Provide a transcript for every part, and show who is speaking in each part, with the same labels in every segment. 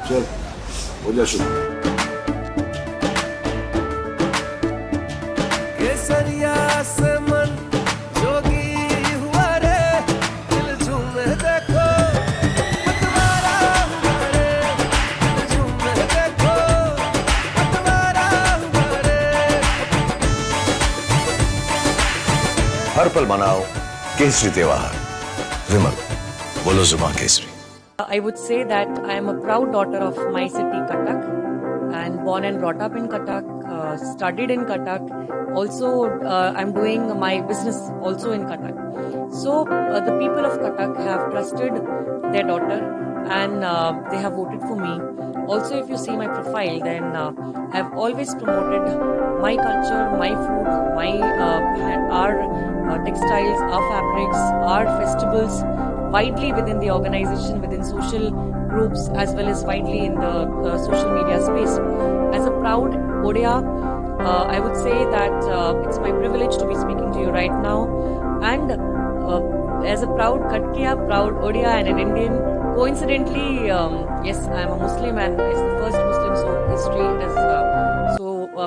Speaker 1: चल हो जा शुरू।
Speaker 2: केसरिया से मन जोगी हुआ रे, दिल झूमे देखो पतवारा हुआ रे, दिल झूमे देखो पतवारा हुआ रे।
Speaker 3: हर पल मनाओ केसरी त्योहार। विमल, बोलो जुबान Kesari.
Speaker 4: I would say that I am a proud daughter of my city, Cuttack, and born and brought up in Cuttack, studied in Cuttack. Also, I'm doing my business also in Cuttack. So, the people of Cuttack have trusted their daughter and they have voted for me. Also, if you see my profile, then I've always promoted my culture, my food, our textiles, our fabrics, our festivals widely within the organization, within social groups, as well as widely in the social media space. As a proud Odia, I would say that it's my privilege to be speaking to you right now. And as a proud Katkiya, proud Odia, and an Indian, coincidentally, yes, I am a Muslim and it's the first Muslim, so history it is.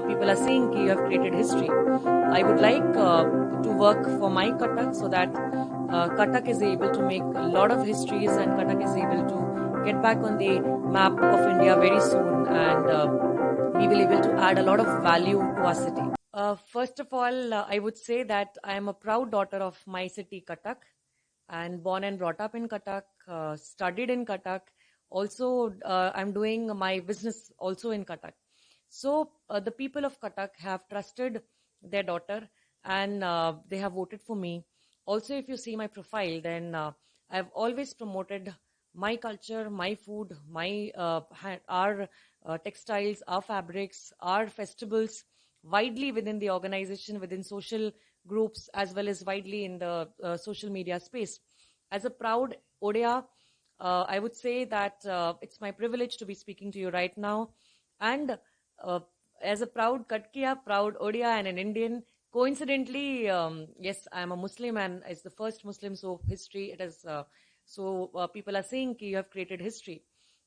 Speaker 4: People are saying that you have created history. I would like to work for my Cuttack so that Cuttack is able to make a lot of histories and Cuttack is able to get back on the map of India very soon and we will able to add a lot of value to our city. First of all, I would say that I am a proud daughter of my city, Cuttack, and born and brought up in Cuttack, studied in Cuttack. Also, I'm doing my business also in Cuttack. So, the people of Cuttack have trusted their daughter and they have voted for me. Also, if you see my profile, then I've always promoted my culture, my food, our textiles, our fabrics, our festivals widely within the organization, within social groups, as well as widely in the social media space. As a proud Odia, I would say that it's my privilege to be speaking to you right now. And uh, as a proud Katkiya, proud Odia, and an Indian, coincidentally, yes, I am a Muslim and it's the first Muslim, so history it is. People are saying that you have created history.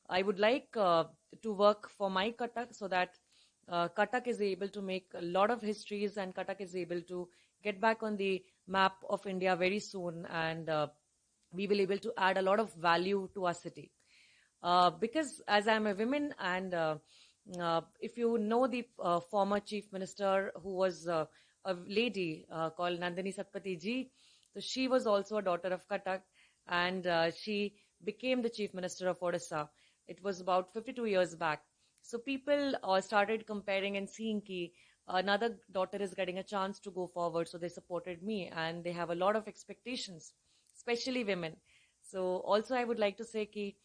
Speaker 4: I would like to work for my Cuttack so that Cuttack is able to make a lot of histories and Cuttack is able to get back on the map of India very soon and we will able to add a lot of value to our city. Because as I'm a woman and if you know the former chief minister who was a lady called Nandini Satpathy ji, so she was also a daughter of Cuttack and she became the chief minister of Odisha. It was about 52 years back. So people started comparing and seeing ki another daughter is getting a chance to go forward. So they supported me and they have a lot of expectations, especially women. So also I would like to say ki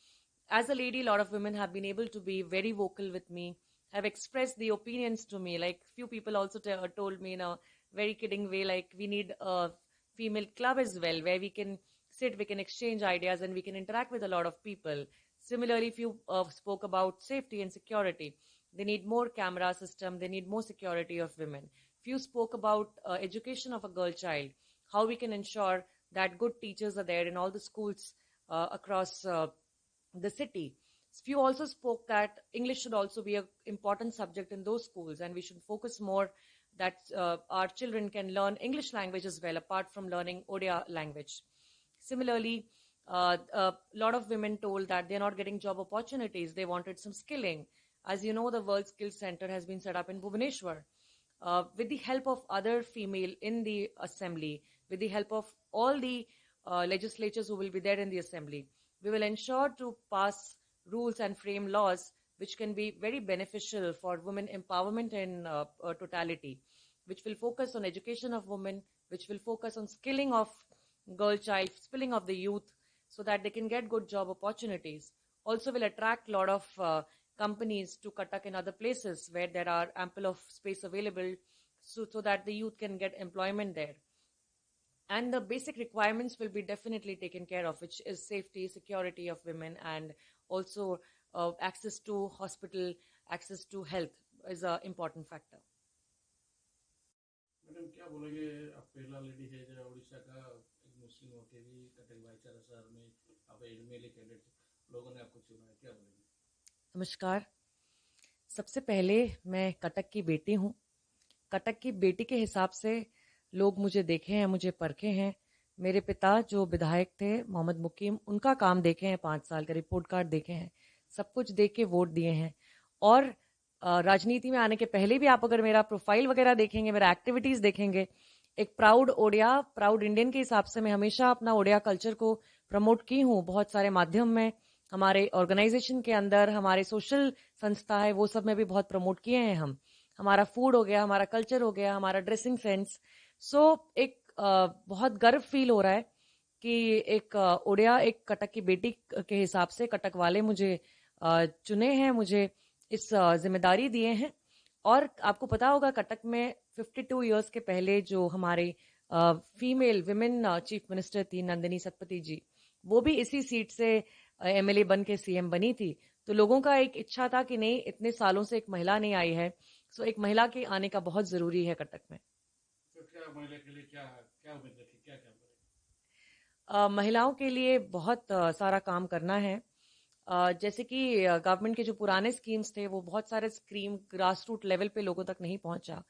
Speaker 4: as a lady, a lot of women have been able to be very vocal with me, have expressed the opinions to me. Like few people also told me in a very kidding way, like we need a female club as well, where we can sit, we can exchange ideas, and we can interact with a lot of people. Similarly, if you spoke about safety and security, they need more camera system, they need more security of women. If you spoke about education of a girl child, how we can ensure that good teachers are there in all the schools across the city. Few also spoke that English should also be an important subject in those schools, and we should focus more that our children can learn English language as well, apart from learning Odia language. Similarly, a lot of women told that they're not getting job opportunities. They wanted some skilling. As you know, the World Skills Center has been set up in Bhubaneswar. With the help of other female in the assembly, with the help of all the legislatures who will be there in the assembly, we will ensure to pass rules and frame laws which can be very beneficial for women empowerment in totality, which will focus on education of women, which will focus on skilling of girl child, skilling of the youth, so that they can get good job opportunities. Also will attract a lot of companies to Cuttack and other places where there are ample of space available so that the youth can get employment there. And the basic requirements will be definitely taken care of, which is safety, security of women, and also access to hospital, access to health is an important factor.
Speaker 1: Madam क्या बोलेंगे? आप पहला lady है जो उड़ीसा का एक मुस्लिम होके भी कटक भाईचारा शहर में आप एमएलए कैंडिडेट, लोगों ने आपको चुना है, क्या बोलेंगे?
Speaker 4: नमस्कार। सबसे पहले मैं कटक की बेटी हूँ। कटक की बेटी के हिसाब से लोग मुझे देखे हैं, मुझे परखे हैं। मेरे पिता जो विधायक थे मोहम्मद मुकीम, उनका काम देखे हैं, 5 साल का रिपोर्ट कार्ड देखे हैं, सब कुछ देख के वोट दिए हैं। और राजनीति में आने के पहले भी आप अगर मेरा प्रोफाइल वगैरह देखेंगे, मेरा एक्टिविटीज देखेंगे, एक प्राउड ओडिया, प्राउड इंडियन के हिसाब से मैं हमेशा अपना ओडिया कल्चर को प्रमोट की हूँ बहुत सारे माध्यम में, हमारे ऑर्गेनाइजेशन के अंदर, हमारे सोशल संस्था है वो सब में भी बहुत प्रमोट किए हैं हम। हमारा फूड हो गया, हमारा कल्चर हो गया, हमारा ड्रेसिंग सेंस। सो एक बहुत गर्व फील हो रहा है कि एक ओडिया, एक कटक की बेटी के हिसाब से कटक वाले मुझे चुने हैं, मुझे इस जिम्मेदारी दिए हैं। और आपको पता होगा कटक में 52 इयर्स के पहले जो हमारे फीमेल विमेन चीफ मिनिस्टर थी नंदिनी सतपथी जी, वो भी इसी सीट से एमएलए बन के सीएम बनी थी। तो लोगों का एक इच्छा था कि नहीं, इतने सालों से एक महिला नहीं आई है, सो एक महिला के आने का बहुत जरूरी है कटक में।
Speaker 1: तो क्या महिला के लिए क्या क्या उम्मीद रखी, क्या क्या करेंगे?
Speaker 4: महिलाओं के लिए बहुत सारा काम करना है। जैसे कि गवर्नमेंट के जो पुराने स्कीम्स थे वो बहुत सारे स्कीम ग्रास रूट लेवल पे लोगों तक नहीं पहुंचा।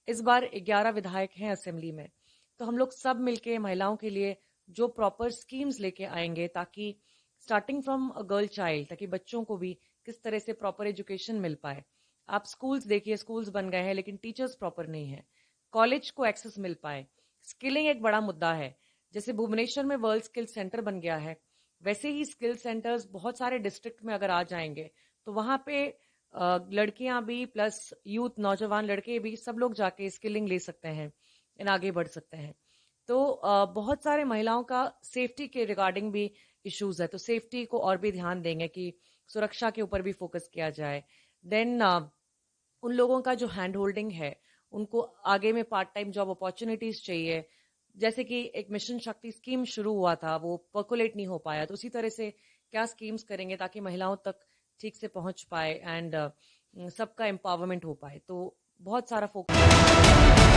Speaker 4: इस बार 11 विधायक हैं असेंबली में, तो हम लोग सब मिलके महिलाओं के लिए जो प्रॉपर स्कीम्स लेके आएंगे, ताकि starting from a girl child, ताकि बच्चों को भी किस तरह से प्रॉपर एजुकेशन मिल पाए। आप स्कूल्स देखिए, स्कूल्स बन गए हैं लेकिन टीचर्स प्रॉपर नहीं है। कॉलेज को एक्सेस मिल पाए। स्किलिंग एक बड़ा मुद्दा है। जैसे भुवनेश्वर में वर्ल्ड स्किल सेंटर बन गया है, वैसे ही स्किल सेंटर्स बहुत सारे डिस्ट्रिक्ट में अगर आ जाएंगे तो वहां पे लड़कियां भी प्लस यूथ, नौजवान लड़के भी, सब लोग जाके स्किलिंग ले सकते हैं एंड आगे बढ़ सकते हैं। तो बहुत सारे महिलाओं का सेफ्टी के रिगार्डिंग भी इश्यूज है, तो सेफ्टी को और भी ध्यान देंगे कि सुरक्षा के ऊपर भी फोकस किया जाए। देन उन लोगों का जो हैंड होल्डिंग है, उनको आगे में पार्ट टाइम जॉब अपॉर्चुनिटीज चाहिए। जैसे कि एक मिशन शक्ति स्कीम शुरू हुआ था, वो पर्कुलेट नहीं हो पाया, तो उसी तरह से क्या स्कीम्स करेंगे ताकि महिलाओं तक ठीक से पहुंच पाए एंड सबका एम्पावरमेंट हो पाए। तो बहुत सारा फोकस